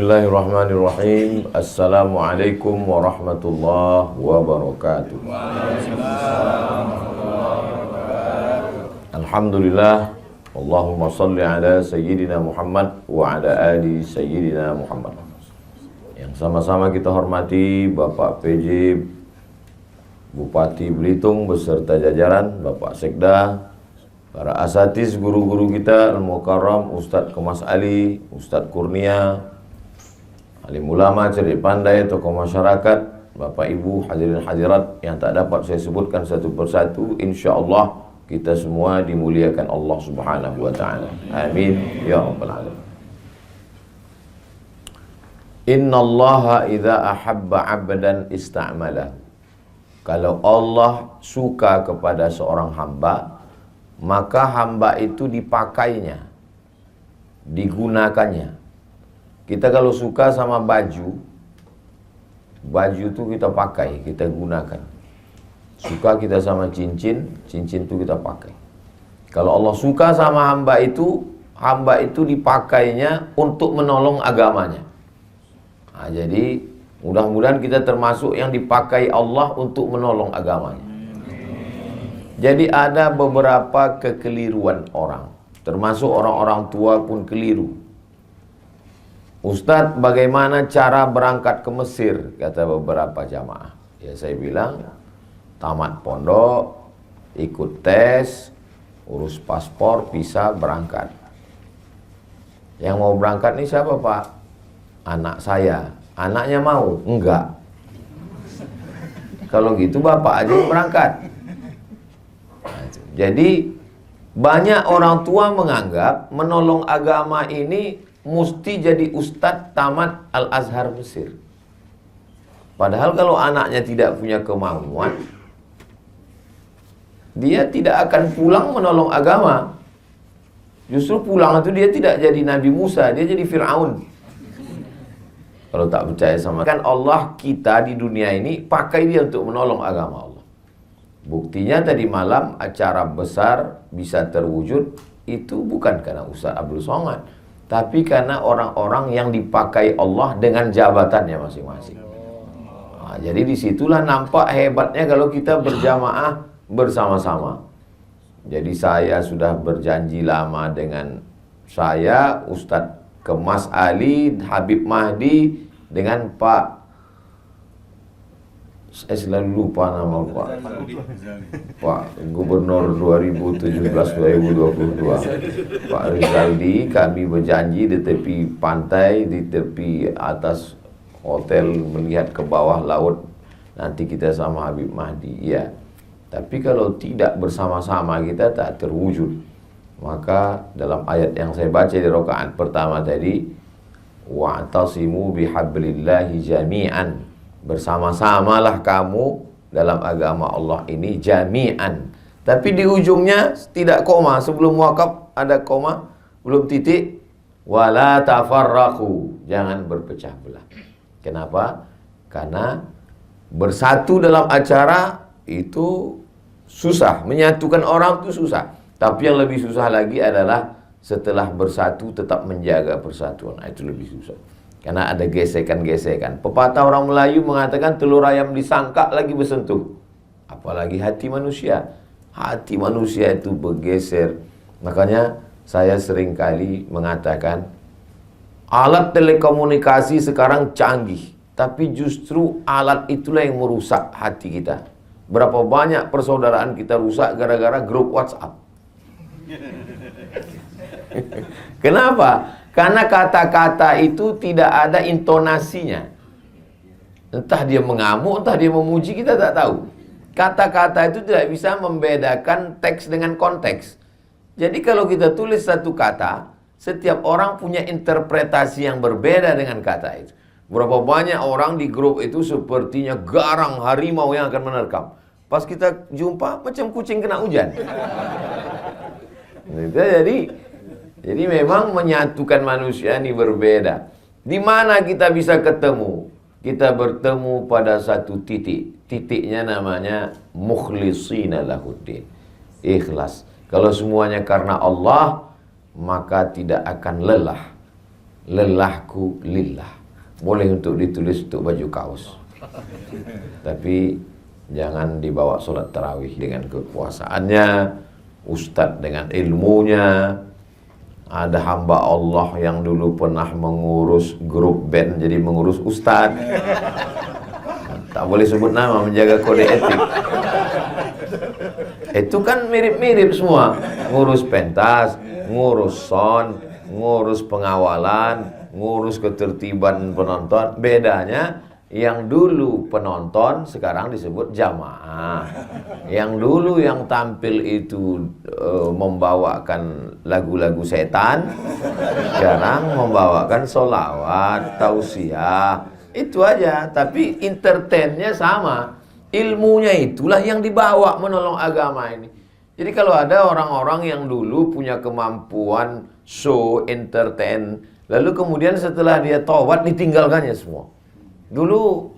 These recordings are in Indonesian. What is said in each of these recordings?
Bismillahirrahmanirrahim. Assalamualaikum warahmatullahi wabarakatuh. Alhamdulillah. Allahumma salli ala Sayyidina Muhammad wa ala ali Sayyidina Muhammad. Yang sama-sama kita hormati Bapak PJ Bupati Belitung beserta jajaran, Bapak Sekda, para asatiz, guru-guru kita, Al-Mukarram, Ustadz Kemas Ali, Ustadz Kurnia, alim ulama, cerdik pandai, tokoh masyarakat, Bapak Ibu, hadirin hadirat yang tak dapat saya sebutkan satu persatu. InsyaAllah kita semua dimuliakan Allah Subhanahu wa ta'ala. Amin ya rabbal alamin. Innallaha idza ahabba 'abdan ista'malahu. Kalau Allah suka kepada seorang hamba, maka hamba itu dipakainya, digunakannya. Kita kalau suka sama baju itu kita pakai, kita gunakan. Suka kita sama cincin itu kita pakai. Kalau Allah suka sama hamba itu dipakainya untuk menolong agamanya. Nah, jadi mudah-mudahan kita termasuk yang dipakai Allah untuk menolong agamanya. Jadi ada beberapa kekeliruan orang, termasuk orang-orang tua pun keliru. Ustadz, bagaimana cara berangkat ke Mesir? Kata beberapa jamaah. Ya saya bilang, tamat pondok, ikut tes, urus paspor, bisa berangkat. Yang mau berangkat nih siapa Pak? Anak saya. Anaknya mau? Enggak. Kalau gitu bapak aja yang berangkat. Jadi banyak orang tua menganggap menolong agama ini mesti jadi ustadz tamat Al-Azhar Mesir. Padahal kalau anaknya tidak punya kemampuan, dia tidak akan pulang menolong agama. Justru pulang itu dia tidak jadi Nabi Musa, dia jadi Fir'aun. Kalau tak percaya sama kan Allah, kita di dunia ini pakai dia untuk menolong agama Allah. Buktinya tadi malam acara besar bisa terwujud itu bukan karena Ustaz Abdul Somad, tapi karena orang-orang yang dipakai Allah dengan jabatannya masing-masing. Nah, jadi disitulah nampak hebatnya kalau kita berjamaah bersama-sama. Jadi saya sudah berjanji lama dengan saya, Ustadz Kemas Ali, Habib Mahdi, dengan Pak, saya selalu lupa nama Pak Gubernur 2017-2022 Pak Rizaldi. Kami berjanji di tepi pantai, di tepi atas hotel melihat ke bawah laut, nanti kita sama Habib Mahdi. Ya, tapi kalau tidak bersama-sama kita tak terwujud. Maka dalam ayat yang saya baca di rakaat pertama tadi, wa'tasimu bihablillahi jami'an, bersama-samalah kamu dalam agama Allah ini jami'an. Tapi di ujungnya tidak koma, sebelum wakaf ada koma, belum titik. Wala tafarraqu, jangan berpecah belah. Kenapa? Karena bersatu dalam acara itu susah, menyatukan orang itu susah. Tapi yang lebih susah lagi adalah setelah bersatu tetap menjaga persatuan. Nah, itu lebih susah. Karena ada gesekan-gesekan. Pepatah orang Melayu mengatakan telur ayam disangkak lagi bersentuh. Apalagi hati manusia. Hati manusia itu bergeser. Makanya saya sering kali mengatakan alat telekomunikasi sekarang canggih, tapi justru alat itulah yang merusak hati kita. Berapa banyak persaudaraan kita rusak gara-gara grup WhatsApp. Kenapa? Karena kata-kata itu tidak ada intonasinya. Entah dia mengamuk, entah dia memuji, kita tak tahu. Kata-kata itu tidak bisa membedakan teks dengan konteks. Jadi kalau kita tulis satu kata, setiap orang punya interpretasi yang berbeda dengan kata itu. Berapa banyak orang di grup itu sepertinya garang harimau yang akan menerkam. Pas kita jumpa macam kucing kena hujan. Jadi memang menyatukan manusia ini berbeda. Di mana kita bisa ketemu? Kita bertemu pada satu titik. Titiknya namanya mukhlishina lahuddin. Ikhlas. Kalau semuanya karena Allah, maka tidak akan lelah. lelahku lillah. Boleh untuk ditulis untuk baju kaos. Tapi jangan dibawa sholat tarawih dengan kekuasaannya, ustadz dengan ilmunya. Ada hamba Allah yang dulu pernah mengurus grup band jadi mengurus ustadz. Tak boleh sebut nama, menjaga kode etik. Itu kan mirip-mirip semua. Ngurus pentas, ngurus sound, ngurus pengawalan, ngurus ketertiban penonton. Bedanya yang dulu penonton sekarang disebut jamaah. Yang dulu yang tampil itu membawakan lagu-lagu setan, sekarang membawakan sholawat, tausiah. Itu aja, tapi entertainnya sama. Ilmunya itulah yang dibawa menolong agama ini. Jadi kalau ada orang-orang yang dulu punya kemampuan show, entertain, lalu kemudian setelah dia taubat ditinggalkannya semua. Dulu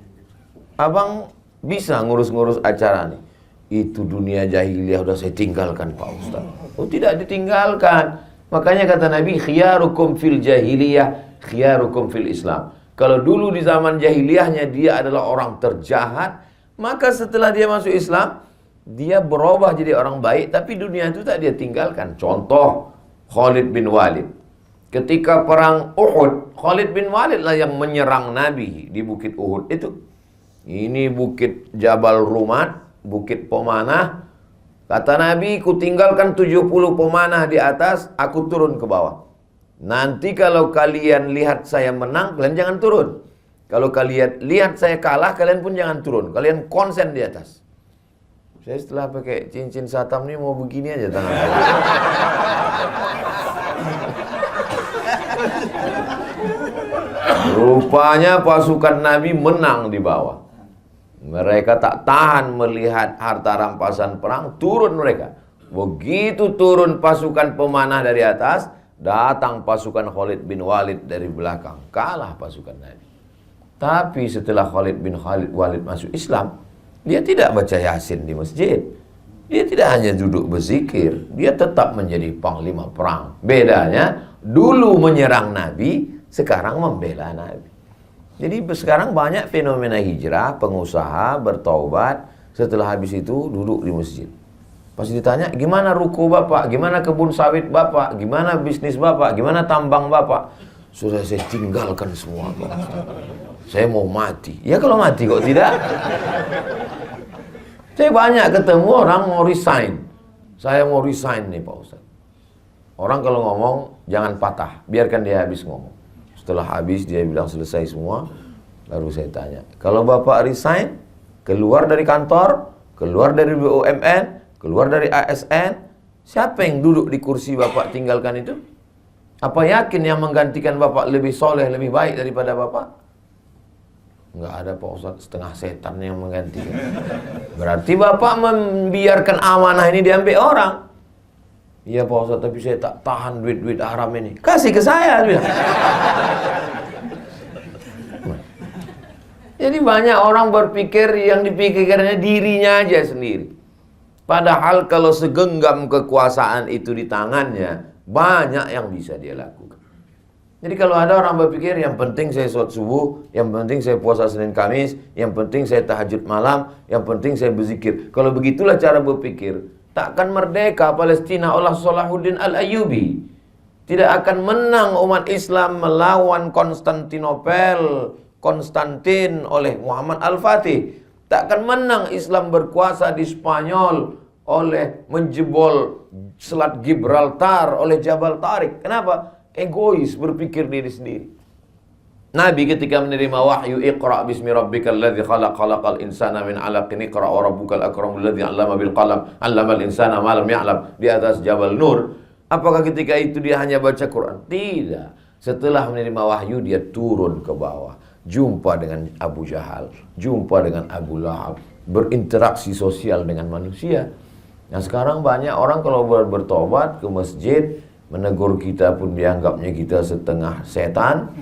abang bisa ngurus-ngurus acara nih. Itu dunia jahiliyah udah saya tinggalkan Pak Ustaz. Oh tidak ditinggalkan. Makanya kata Nabi, khiyarukum fil jahiliyah, khiyarukum fil Islam. Kalau dulu di zaman jahiliyahnya dia adalah orang terjahat, maka setelah dia masuk Islam, dia berubah jadi orang baik, tapi dunia itu tak dia tinggalkan. Contoh, Khalid bin Walid. Ketika perang Uhud, Khalid bin Walid lah yang menyerang Nabi di Bukit Uhud itu. Ini Bukit Jabal Rumat, Bukit Pemanah. Kata Nabi, ku tinggalkan 70 pemanah di atas, aku turun ke bawah. Nanti kalau kalian lihat saya menang, kalian jangan turun. Kalau kalian lihat saya kalah, kalian pun jangan turun. Kalian konsen di atas. Saya setelah pakai cincin satam ini mau begini aja tangan saya. Rupanya pasukan Nabi menang di bawah. Mereka tak tahan melihat harta rampasan perang, turun mereka. Begitu turun pasukan pemanah dari atas, datang pasukan Khalid bin Walid dari belakang. Kalah pasukan Nabi. Tapi setelah Khalid bin Walid masuk Islam, dia tidak baca Yasin di masjid. Dia tidak hanya duduk berzikir, dia tetap menjadi panglima perang. Bedanya, dulu menyerang Nabi, sekarang membela Nabi. Jadi sekarang banyak fenomena hijrah, pengusaha bertaubat, setelah habis itu duduk di masjid. Pas ditanya, gimana ruko bapak, gimana kebun sawit bapak, gimana bisnis bapak, gimana tambang bapak? Sudah saya tinggalkan semua, Pak. Saya mau mati. Ya kalau mati kok tidak? Saya banyak ketemu orang mau resign. Saya mau resign nih Pak Ustaz. Orang kalau ngomong jangan patah, biarkan dia habis ngomong. Setelah habis dia bilang selesai semua, baru saya tanya, kalau bapak resign, keluar dari kantor, keluar dari BUMN, keluar dari ASN, siapa yang duduk di kursi bapak tinggalkan itu? Apa yakin yang menggantikan bapak lebih soleh, lebih baik daripada bapak? Enggak ada Pak Ustaz, setengah setan yang menggantikan. Berarti bapak membiarkan amanah ini diambil orang. Iya Pak Ustaz, tapi saya tak tahan duit-duit haram ini. Kasih ke saya. Jadi banyak orang berpikir yang dipikirkannya dirinya aja sendiri. Padahal kalau segenggam kekuasaan itu di tangannya, banyak yang bisa dia lakukan. Jadi kalau ada orang berpikir yang penting saya sholat subuh, yang penting saya puasa Senin Kamis, yang penting saya tahajud malam, yang penting saya berzikir. Kalau begitulah cara berpikir, takkan merdeka Palestina oleh Salahuddin Al-Ayyubi. Tidak akan menang umat Islam melawan Konstantin oleh Muhammad Al-Fatih. Takkan menang Islam berkuasa di Spanyol oleh menjebol Selat Gibraltar oleh Jabal Tariq. Kenapa? Egois, berpikir diri sendiri. Nabi ketika menerima wahyu, Iqra bismi rabbikal ladzi khalaq, khalaqal insana min 'alaqin, Iqra wa rabbukal akramul ladzi 'allama bil qalam, 'allamal insana ma lam ya'lam, di atas Jabal Nur. Apakah ketika itu dia hanya baca Quran? Tidak. Setelah menerima wahyu dia turun ke bawah, jumpa dengan Abu Jahal, jumpa dengan Abu Lahab, berinteraksi sosial dengan manusia. Nah sekarang banyak orang kalau bertobat ke masjid, menegur kita pun dianggapnya kita setengah setan.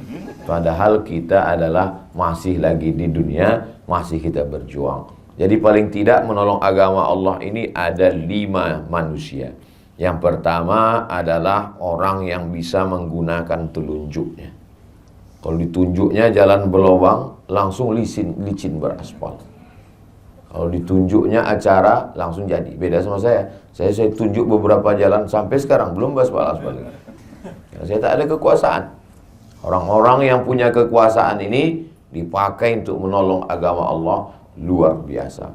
Padahal kita adalah masih lagi di dunia, masih kita berjuang. Jadi paling tidak menolong agama Allah ini ada 5 manusia. Yang pertama adalah orang yang bisa menggunakan telunjuknya. Kalau ditunjuknya jalan berlobang, langsung licin beraspal. Kalau ditunjuknya acara, langsung jadi. Beda sama saya. Saya tunjuk beberapa jalan sampai sekarang belum beraspal. Karena saya tak ada kekuasaan. Orang-orang yang punya kekuasaan ini dipakai untuk menolong agama Allah luar biasa.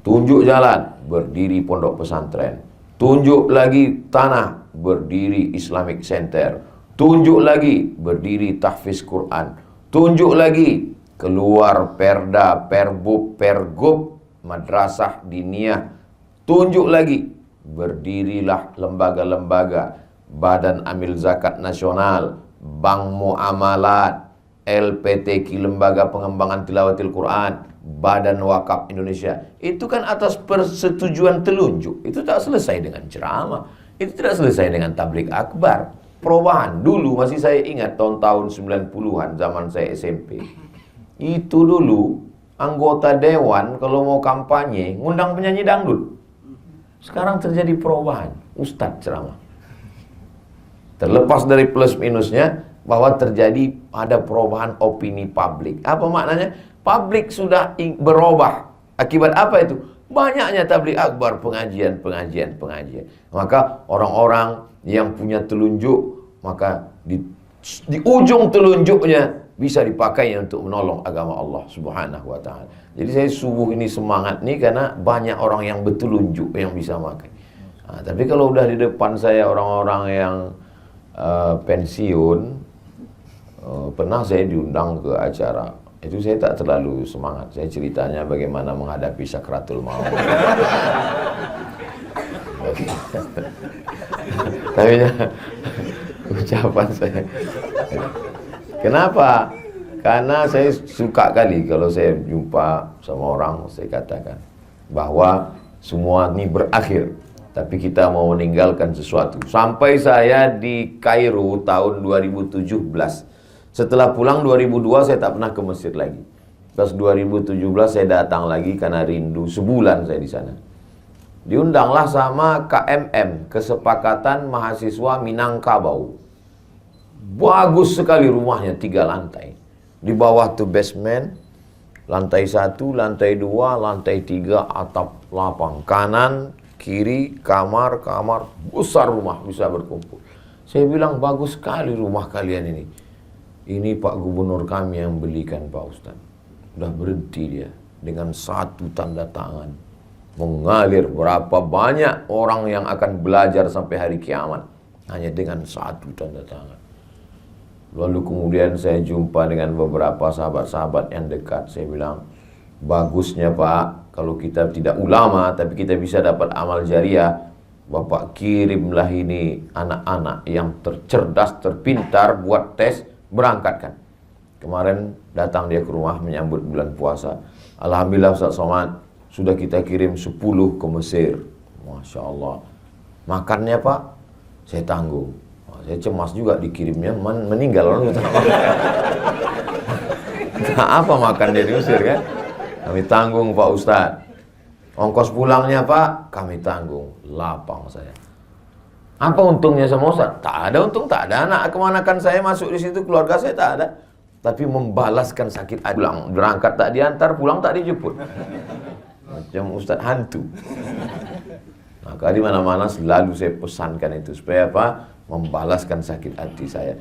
Tunjuk jalan, berdiri pondok pesantren. Tunjuk lagi tanah, berdiri Islamic Center. Tunjuk lagi, berdiri tahfiz Quran. Tunjuk lagi, keluar perda, perbub, pergub, madrasah diniyah. Tunjuk lagi, berdirilah lembaga-lembaga, Badan Amil Zakat Nasional, Bank Muamalat, LPTQ, Lembaga Pengembangan Tilawatil Quran, Badan Wakaf Indonesia. Itu kan atas persetujuan telunjuk. Itu tak selesai dengan ceramah. Itu tidak selesai dengan tabligh akbar. Perubahan dulu masih saya ingat tahun-tahun 90-an zaman saya SMP. Itu dulu anggota dewan kalau mau kampanye ngundang penyanyi dangdut. Sekarang terjadi perubahan, ustadz ceramah. Terlepas dari plus minusnya bahwa terjadi ada perubahan opini publik. Apa maknanya? Publik sudah berubah. Akibat apa itu? Banyaknya tabligh akbar, pengajian. Maka orang-orang yang punya telunjuk, maka di ujung telunjuknya bisa dipakai untuk menolong agama Allah Subhanahu wa taala. Jadi saya subuh ini semangat nih karena banyak orang yang bertelunjuk yang bisa pakai. Nah, tapi kalau udah di depan saya orang-orang yang pensiun, pernah saya diundang ke acara. Itu saya tak terlalu semangat. Saya ceritanya bagaimana menghadapi sakratul maut. Tapi ucapan saya. Kenapa? Karena saya suka kali kalau saya jumpa sama orang, saya katakan bahwa semua ini berakhir, tapi kita mau meninggalkan sesuatu. Sampai saya di Kairo tahun 2017. Setelah pulang 2002 saya tak pernah ke Mesir lagi. Terus 2017 saya datang lagi karena rindu. Sebulan saya di sana. Diundanglah sama KMM, Kesepakatan Mahasiswa Minangkabau. Bagus sekali rumahnya, 3 lantai. Di bawah tuh basement, lantai 1, lantai 2, lantai 3, atap lapang. Kanan, kiri, kamar, besar rumah bisa berkumpul. Saya bilang bagus sekali rumah kalian ini. Ini Pak Gubernur kami yang belikan Pak Ustaz. Udah berhenti dia dengan 1 tanda tangan. Mengalir berapa banyak orang yang akan belajar sampai hari kiamat hanya dengan 1 tanda tangan. Lalu kemudian saya jumpa dengan beberapa sahabat-sahabat yang dekat. Saya bilang, bagusnya Pak, kalau kita tidak ulama tapi kita bisa dapat amal jariah, Bapak kirimlah ini anak-anak yang tercerdas, terpintar buat tes, berangkatkan. Kemarin datang dia ke rumah menyambut bulan puasa. Alhamdulillah Ustaz Somad, sudah kita kirim 10 ke Mesir. Masya Allah. Makannya Pak, saya tanggung. Saya cemas juga dikirimnya, meninggal orang. Nah, apa makan dia di Mesir kan? Kami tanggung Pak Ustaz. Ongkos pulangnya Pak, kami tanggung. Lapang saya. Apa untungnya sama Ustaz? Tak ada untung, tak ada. Anak kemanakan saya masuk di situ, keluarga saya tak ada. Tapi membalaskan sakit hati. Pulang, berangkat tak diantar, pulang tak dijemput. Macam Ustaz hantu. Maka di mana-mana selalu saya pesankan itu. Supaya apa? Membalaskan sakit hati saya.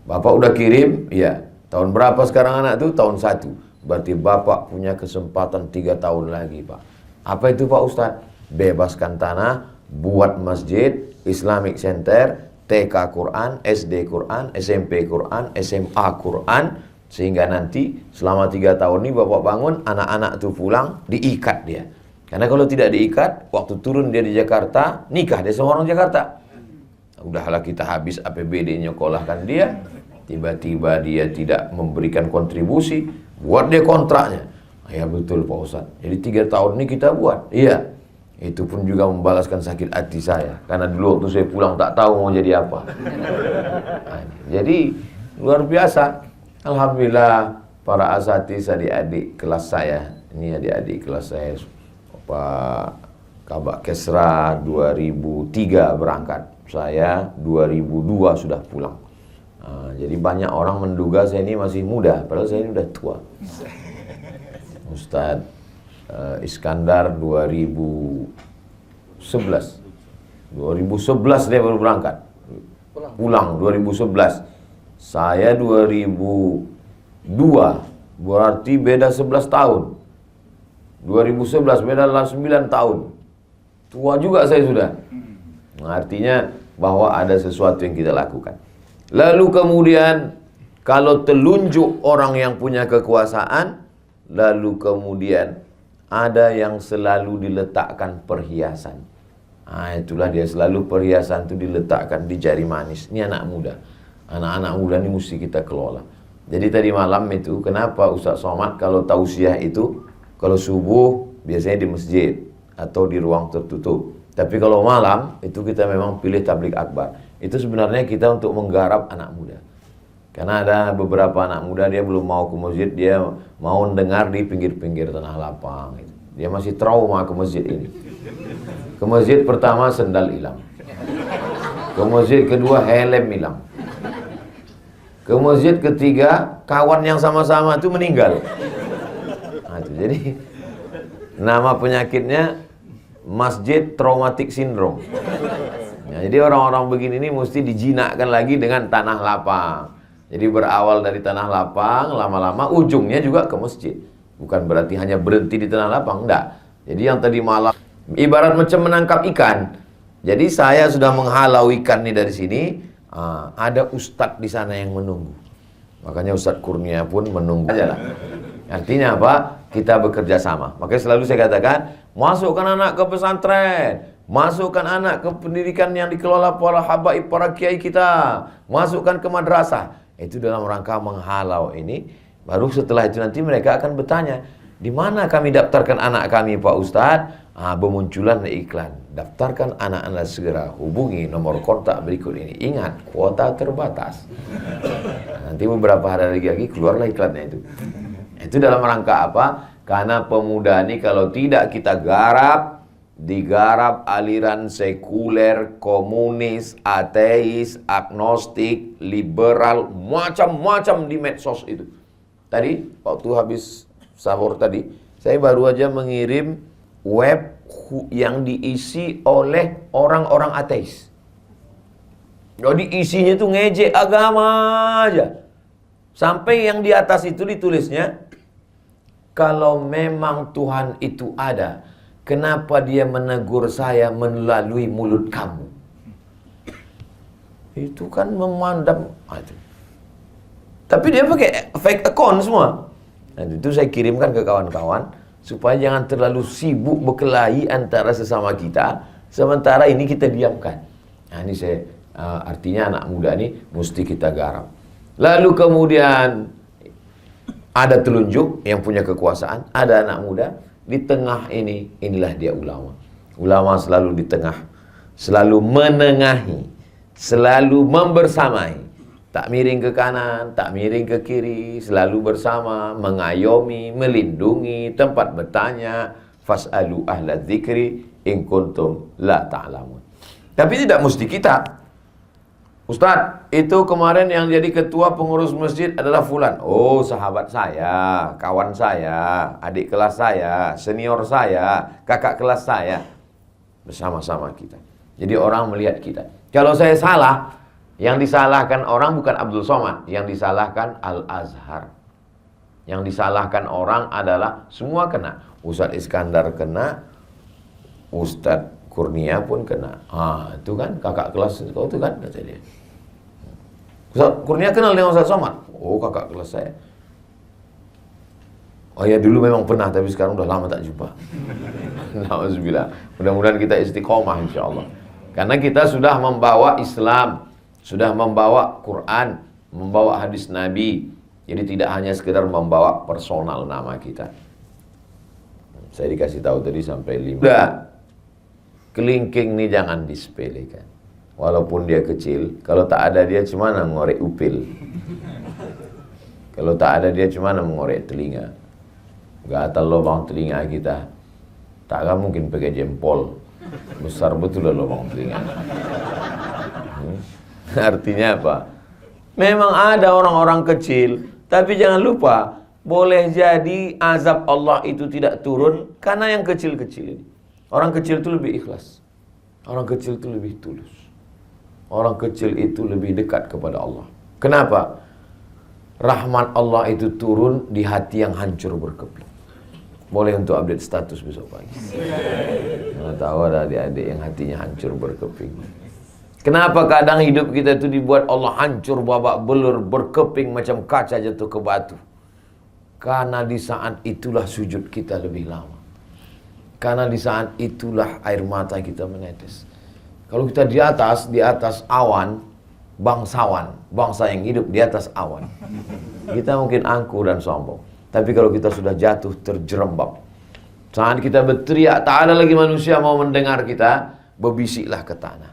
Bapak udah kirim? Iya. Tahun berapa sekarang anak itu? Tahun 1. Berarti Bapak punya kesempatan 3 tahun lagi Pak. Apa itu Pak Ustaz? Bebaskan tanah, buat masjid, Islamic Center, TK Quran, SD Quran, SMP Quran, SMA Quran. Sehingga nanti selama 3 tahun ini Bapak bangun, anak-anak itu pulang, diikat dia. Karena kalau tidak diikat, waktu turun dia di Jakarta, nikah dia sama orang Jakarta. Udahlah kita habis APBD nyekolahkan dia, tiba-tiba dia tidak memberikan kontribusi, buat dia kontraknya. Ya betul Pak Ustaz. Jadi 3 tahun ini kita buat. Iya. Itu pun juga membalaskan sakit hati saya. Karena dulu waktu saya pulang tak tahu mau jadi apa. Nah, jadi luar biasa. Alhamdulillah para asatiz adik-adik kelas saya. Ini adik-adik kelas saya. Pak Kabak Kesra 2003 berangkat. Saya 2002 sudah pulang. Jadi banyak orang menduga saya ini masih muda, padahal saya ini udah tua. Ustadz Iskandar 2011 dia baru berangkat. Pulang 2011. Saya 2002, berarti beda 11 tahun. 2011 beda 9 tahun. Tua juga saya sudah. Artinya bahwa ada sesuatu yang kita lakukan. Lalu kemudian kalau telunjuk orang yang punya kekuasaan, lalu kemudian ada yang selalu diletakkan perhiasan. Itulah dia, selalu perhiasan itu diletakkan di jari manis. Ini anak muda. Anak-anak muda ini mesti kita kelola. Jadi tadi malam itu, kenapa Ustaz Somad kalau tausiah itu, kalau subuh biasanya di masjid atau di ruang tertutup. Tapi kalau malam itu kita memang pilih tablik akbar. Itu sebenarnya kita untuk menggarap anak muda. Karena ada beberapa anak muda dia belum mau ke masjid, dia mau dengar di pinggir-pinggir tanah lapang. Dia masih trauma ke masjid ini. Ke masjid pertama sendal hilang. Ke masjid kedua helm hilang. Ke masjid ketiga kawan yang sama-sama itu meninggal. Jadi nama penyakitnya Masjid Traumatic Syndrome. Jadi orang-orang begini ini mesti dijinakkan lagi dengan tanah lapang. Jadi berawal dari tanah lapang, lama-lama ujungnya juga ke masjid. Bukan berarti hanya berhenti di tanah lapang, enggak. Jadi yang tadi malam ibarat macam menangkap ikan. Jadi saya sudah menghalau ikan ini dari sini. Ada ustadz di sana yang menunggu. Makanya Ustadz Kurnia pun menunggu aja lah. Artinya apa? Kita bekerja sama. Makanya selalu saya katakan, masukkan anak ke pesantren, masukkan anak ke pendidikan yang dikelola para habaib, para kiai kita, masukkan ke madrasah. Itu dalam rangka menghalau ini. Baru setelah itu nanti mereka akan bertanya, di mana kami daftarkan anak kami Pak Ustadz? Bermunculan iklan, daftarkan anak Anda segera, hubungi nomor kontak berikut ini. Ingat, kuota terbatas. Nanti beberapa hari lagi keluarlah iklannya itu. Itu dalam rangka apa? Karena pemuda ini kalau tidak kita garap, digarap aliran sekuler, komunis, ateis, agnostik, liberal, macam-macam di medsos itu. Tadi waktu habis sahur tadi, saya baru aja mengirim web yang diisi oleh orang-orang ateis. Jadi isinya itu ngejek agama aja. Sampai yang di atas itu ditulisnya, kalau memang Tuhan itu ada, kenapa dia menegur saya melalui mulut kamu? Itu kan memandang. Tapi dia pakai fake account semua. Nah, itu saya kirimkan ke kawan-kawan supaya jangan terlalu sibuk berkelahi antara sesama kita, sementara ini kita diamkan. Nah, ini saya artinya anak muda ini mesti kita garap. Lalu kemudian ada telunjuk yang punya kekuasaan, ada anak muda di tengah ini, inilah dia ulama. Ulama selalu di tengah, selalu menengahi, selalu membersamai. Tak miring ke kanan, tak miring ke kiri, selalu bersama, mengayomi, melindungi, tempat bertanya, fas'alu ahla dzikri in kuntum la ta'lamun. Tapi tidak mesti kita. Ustaz, itu kemarin yang jadi ketua pengurus masjid adalah fulan. Oh, sahabat saya, kawan saya, adik kelas saya, senior saya, kakak kelas saya. Bersama-sama kita. Jadi orang melihat kita. Kalau saya salah, yang disalahkan orang bukan Abdul Somad, yang disalahkan Al-Azhar. Yang disalahkan orang adalah semua kena. Ustadz Iskandar kena, Ustadz Kurnia pun kena. Itu kan kakak kelas kau itu kan, kata dia. Ustadz Kurnia kenal dengan Ustadz Somad? Oh, kakak kelas saya. Oh ya, dulu memang pernah, tapi sekarang udah lama tak jumpa. Alhamdulillah. Mudah-mudahan kita istiqomah insyaallah. Karena kita sudah membawa Islam, sudah membawa Quran, membawa hadis Nabi. Jadi tidak hanya sekedar membawa personal nama kita. Saya dikasih tahu tadi sampai 5. Udah, kelingking ini jangan disepelekan. Walaupun dia kecil, kalau tak ada dia cuma ngorek upil. Kalau tak ada dia cuma mengorek telinga. Gatal lubang telinga kita. Takkan mungkin pakai jempol. Besar betul lah lubang telinga. Artinya apa? Memang ada orang-orang kecil, tapi jangan lupa, boleh jadi azab Allah itu tidak turun karena yang kecil-kecil ini. Orang kecil itu lebih ikhlas. Orang kecil itu lebih tulus. Orang kecil itu lebih dekat kepada Allah. Kenapa? Rahmat Allah itu turun di hati yang hancur berkeping. Boleh untuk update status besok pagi. Mana tahu ada adik-adik yang hatinya hancur berkeping. Kenapa kadang hidup kita itu dibuat Allah hancur babak belur, berkeping macam kaca jatuh ke batu? Karena di saat itulah sujud kita lebih lama. Karena di saat itulah air mata kita menetes. Kalau kita di atas awan, bangsawan, bangsa yang hidup di atas awan, kita mungkin angkuh dan sombong. Tapi kalau kita sudah jatuh terjerembab, saat kita berteriak, tak ada lagi manusia mau mendengar kita, berbisiklah ke tanah.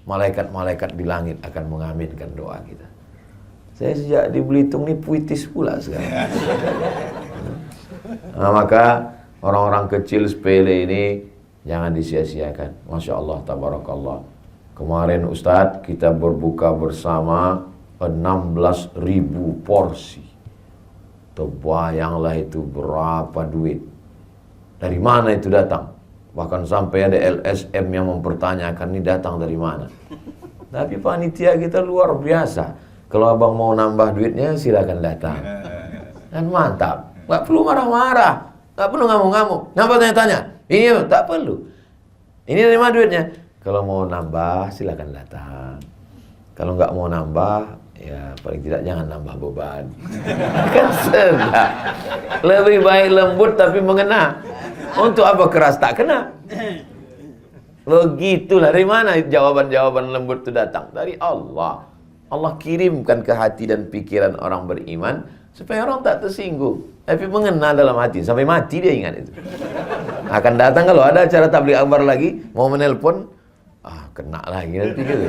Malaikat-malaikat di langit akan mengaminkan doa kita. Saya sejak di Belitung ini puitis pula sekarang. Nah, maka orang-orang kecil sepele ini jangan disia-siakan. Masya Allah, tabarakallah. Kemarin Ustadz kita berbuka bersama 16.000 porsi. Terbayanglah itu berapa duit. Dari mana itu datang? Bahkan sampai ada LSM yang mempertanyakan ini datang dari mana. Tapi panitia kita luar biasa. Kalau abang mau nambah duitnya silakan datang. Dan mantap. Gak perlu marah-marah. Gak perlu ngamuk-ngamuk. Kenapa tanya-tanya? Ini tak perlu. Ini dari mana duitnya? Kalau mau nambah silakan datang. Kalau nggak mau nambah, ya paling tidak jangan nambah beban. Kan sedap. Lebih baik lembut tapi mengena. Untuk apa keras tak kena? Begitulah. Dari mana jawaban-jawaban lembut itu datang? Dari Allah. Allah kirimkan ke hati dan pikiran orang beriman supaya orang tak tersinggung, tapi mengena dalam hati. Sampai mati dia ingat itu. Akan datang kalau ada acara tabligh akbar lagi, mau menelpon, kena lagi nanti gitu.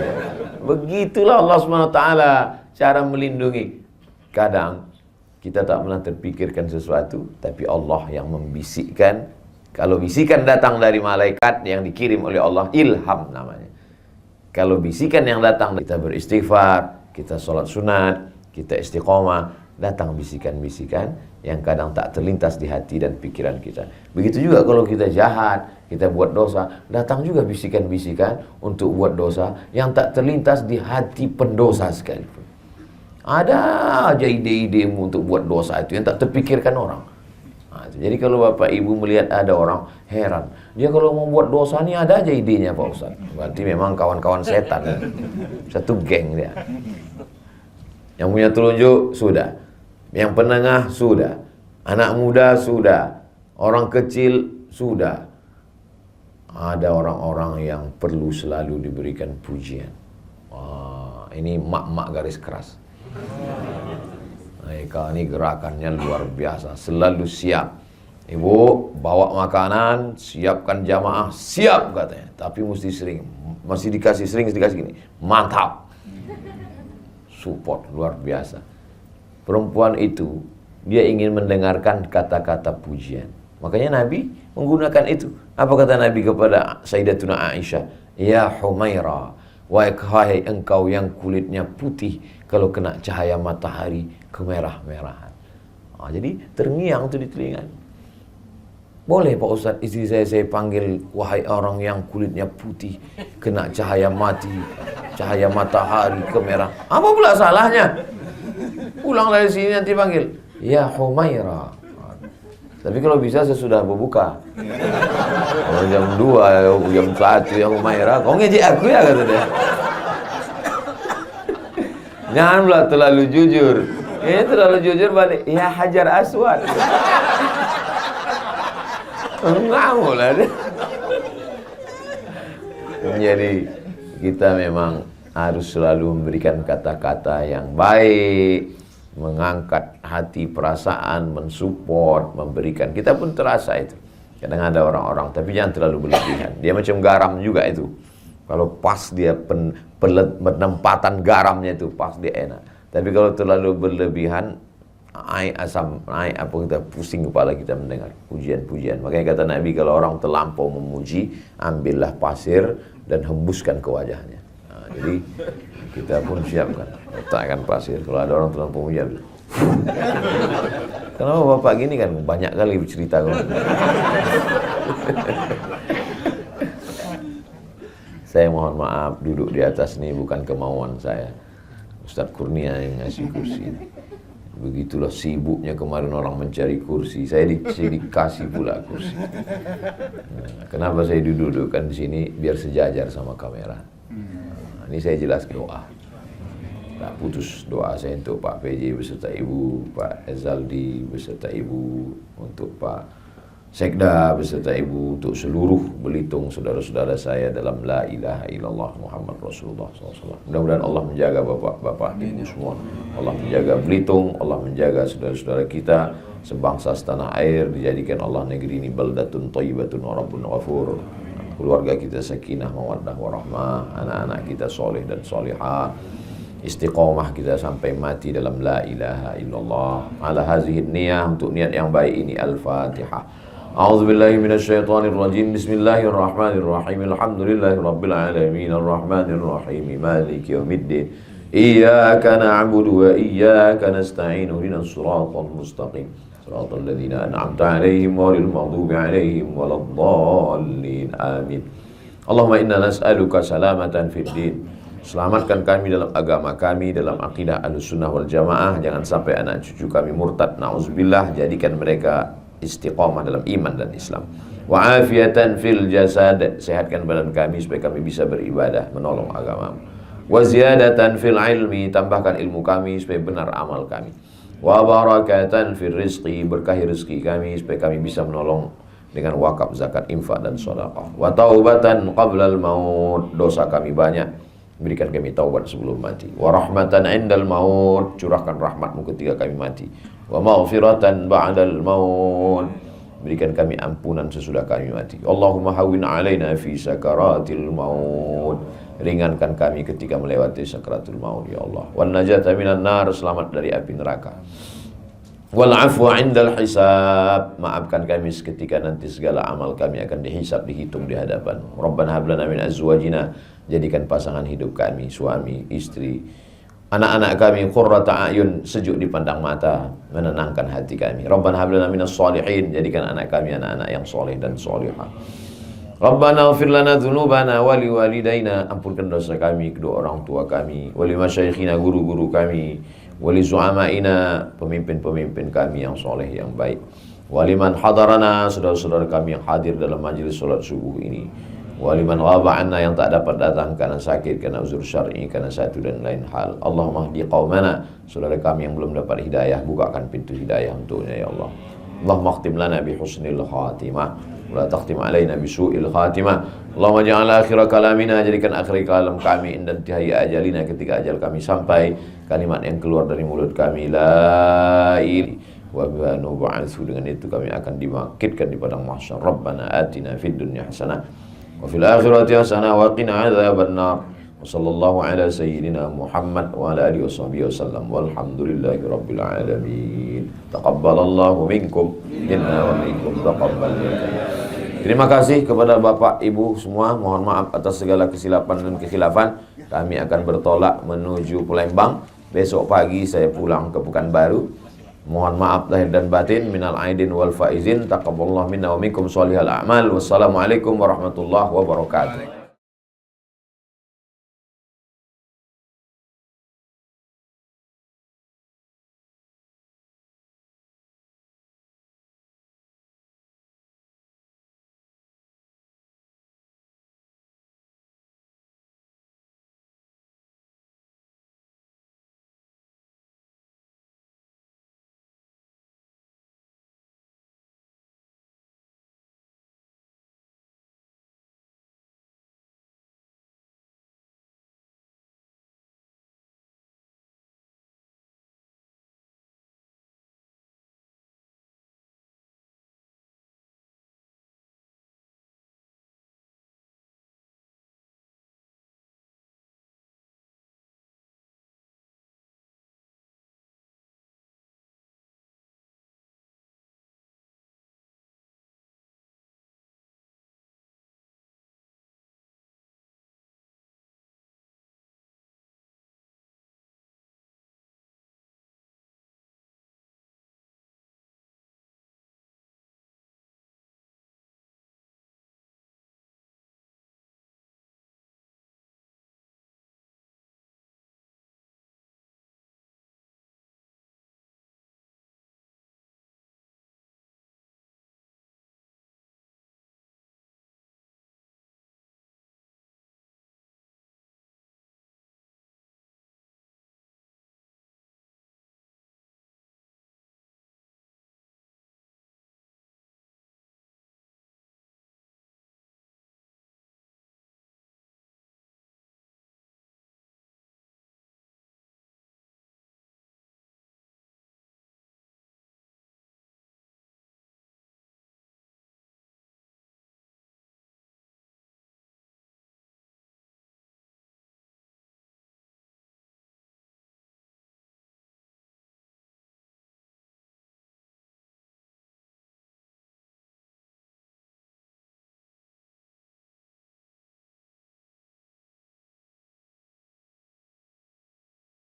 Begitulah Allah SWT cara melindungi. Kadang kita tak pernah terpikirkan sesuatu, tapi Allah yang membisikkan. Kalau bisikan datang dari malaikat yang dikirim oleh Allah, ilham namanya. Kalau bisikan yang datang, kita beristighfar, kita sholat sunat, kita istiqomah, datang bisikan-bisikan yang kadang tak terlintas di hati dan pikiran kita. Begitu juga kalau kita jahat, kita buat dosa, datang juga bisikan-bisikan untuk buat dosa yang tak terlintas di hati pendosa sekalipun. Ada aja ide-idemu untuk buat dosa itu yang tak terpikirkan orang. Jadi kalau Bapak Ibu melihat ada orang, heran. Dia kalau mau buat dosa ini ada aja idenya Pak Ustaz. Berarti memang kawan-kawan setan. Satu geng dia. Yang punya telunjuk, sudah. Yang penengah, sudah. Anak muda, sudah. Orang kecil, sudah. Ada orang-orang yang perlu selalu diberikan pujian. Ini mak-mak garis keras. Mereka ini gerakannya luar biasa. Selalu siap. Ibu, bawa makanan, siapkan jamaah, siap katanya. Tapi mesti sering. Masih dikasih gini. Mantap. Support luar biasa. Perempuan itu dia ingin mendengarkan kata-kata pujian. Makanya Nabi menggunakan itu. Apa kata Nabi kepada Sayyidatuna Aisyah? Ya Humaira, wahai engkau yang kulitnya putih, kalau kena cahaya matahari kemerah-merahan. Jadi terngiang tuh di telinga. Boleh Pak Ustaz, istri saya panggil wahai orang yang kulitnya putih, kena cahaya matahari kemerah. Apa pula salahnya? Pulang dari sini nanti panggil, ya Humaira. Tapi kalau bisa sesudah berbuka. Kalau jam 2, jam 1 ya Humaira, kau ngejek aku ya kata dia. Jangan pula terlalu jujur. Ini terlalu jujur balik, ya Hajar Aswad. Ngamuk lah dia. Jadi kita memang harus selalu memberikan kata-kata yang baik, mengangkat hati perasaan, mensupport, memberikan. Kita pun terasa itu. Kadang ada orang-orang, tapi jangan terlalu berlebihan. Dia macam garam juga itu. Kalau pas dia penempatan garamnya itu pas dia enak. Tapi kalau terlalu berlebihan, naik asam, naik apa, kita pusing kepala kita mendengar pujian-pujian. Makanya kata Nabi, kalau orang terlampau memuji, ambillah pasir dan hembuskan ke wajahnya. Jadi kita pun siapkan, letakkan pasir. Kalau ada orang tukang pemuja, kenapa bapak gini kan banyak kali bercerita kok. Saya mohon maaf duduk di atas ini bukan kemauan saya. Ustadz Kurnia yang ngasih kursi. Begitulah sibuknya kemarin orang mencari kursi. Saya dikasih pula kursi. Nah, kenapa saya dudukkan di sini biar sejajar sama kamera. Nah, ini saya jelas doa. Tak putus doa saya untuk Pak PJ beserta Ibu, Pak Ezaldi beserta Ibu, untuk Pak Sekda beserta Ibu, untuk seluruh Belitung saudara-saudara saya dalam la ilaha illallah Muhammad Rasulullah SAW. Mudah-mudahan Allah menjaga bapak-bapak Ibu semua. Allah menjaga Belitung, Allah menjaga saudara-saudara kita sebangsa setanah air, dijadikan Allah negeri ini baldatun thayyibatun wa rabbun ghafur. Keluarga kita sakinah mawaddah warahmah, anak-anak kita soleh dan solihah. Istiqomah kita sampai mati dalam la ilaha illallah. Ala hazihi niyah, untuk niat yang baik ini. Al-Fatihah. A'udzubillahi minasyaitonirrajim. Bismillahirrahmanirrahim. Alhamdulillahirabbil alamin arrahmanirrahim maliki yaumiddin. Iyyaka na'budu wa iyyaka nasta'in. Ihdinas siratal mustaqim. Siratal ladzina an'amta 'alaihim ghairil maghdubi 'alaihim waladdallin. Amin. Allahumma inna nas'aluka salamatan fid din. Selamatkan kami dalam agama kami, dalam akidah Ahlussunnah wal Jamaah. Jangan sampai anak cucu kami murtad, na'udzubillah. Jadikan mereka istiqamah dalam iman dan Islam. Wa afiatan fil jasad. Sehatkan badan kami supaya kami bisa beribadah, menolong agama. Wa ziyadatan fil ilmi. Tambahkan ilmu kami supaya benar amal kami. Wa barakatan fil rizqi. Berkahi rezeki kami supaya kami bisa menolong dengan wakaf, zakat, infak dan sedekah. Wa taubatan qablal maut. Dosa kami banyak, berikan kami taubat sebelum mati. Wa rahmatan indal maut. Curahkan rahmatmu ketika kami mati. Wa maghfiratan ba'dal maut. Berikan kami ampunan sesudah kami mati. Allahumma hawwin alaina fi sakaratil maut. Ringankan kami ketika melewati sakaratul maut ya Allah. Wan najata minan nar. Selamat dari api neraka. Wal afwa indal hisab. Maafkan kami ketika nanti segala amal kami akan dihisab, dihitung di hadapan. Rabbana hab lana min azwajina. Jadikan pasangan hidup kami, suami, istri, anak-anak kami qurrata a'yun, sejuk dipandang mata, menenangkan hati kami. Rabbana hab lana minas sholihin. Jadikan anak kami anak-anak yang soleh dan solihah. Rabbana ighfir lana dzunubana wa liwalidayna. Ampunkan dosa kami, kedua orang tua kami, wa li masyayikhina, guru-guru kami, wa li zu'amaina, pemimpin-pemimpin kami yang soleh yang baik, wa liman hadarana, saudara-saudara kami yang hadir dalam majelis salat subuh ini, wa liman ghaba anna, yang tak dapat datang karena sakit, karena uzur syar'i, karena satu dan lain hal. Allahumma hdi qaumana, saudara kami yang belum dapat hidayah, bukakan pintu hidayah untuknya ya Allah. Allahumma khtim lana bi husnil khatimah, la takhtim alaina bi su'il khatimah. Allahumma ja'al akhir kalamina, jadikan akhir kalam kami inda intihai ajalina, ketika ajal kami sampai, kalimat yang keluar dari mulut kami la ilaha wa biha nub'atsu, dengan itu kami akan dibangkitkan di padang mahsyar. Rabbana atina fid dunya hasanah wa fil akhirati hasanah wa qina adzabannar. Wa sallallahu ala sayyidina Muhammad wa ala alihi washabbihi wasallam. Walhamdulillahi rabbil alamin. Taqabbalallahu minkum inna wa minkum taqabbal. Terima kasih kepada Bapak Ibu semua. Mohon maaf atas segala kesilapan dan kekhilafan. Kami akan bertolak menuju Palembang. Besok pagi saya pulang ke Pekanbaru. Mohon maaf lahir dan batin. Minal aidin wal faizin. Taqabbalallahu minna wa minkum sholihal a'mal. Wassalamualaikum warahmatullahi wabarakatuh.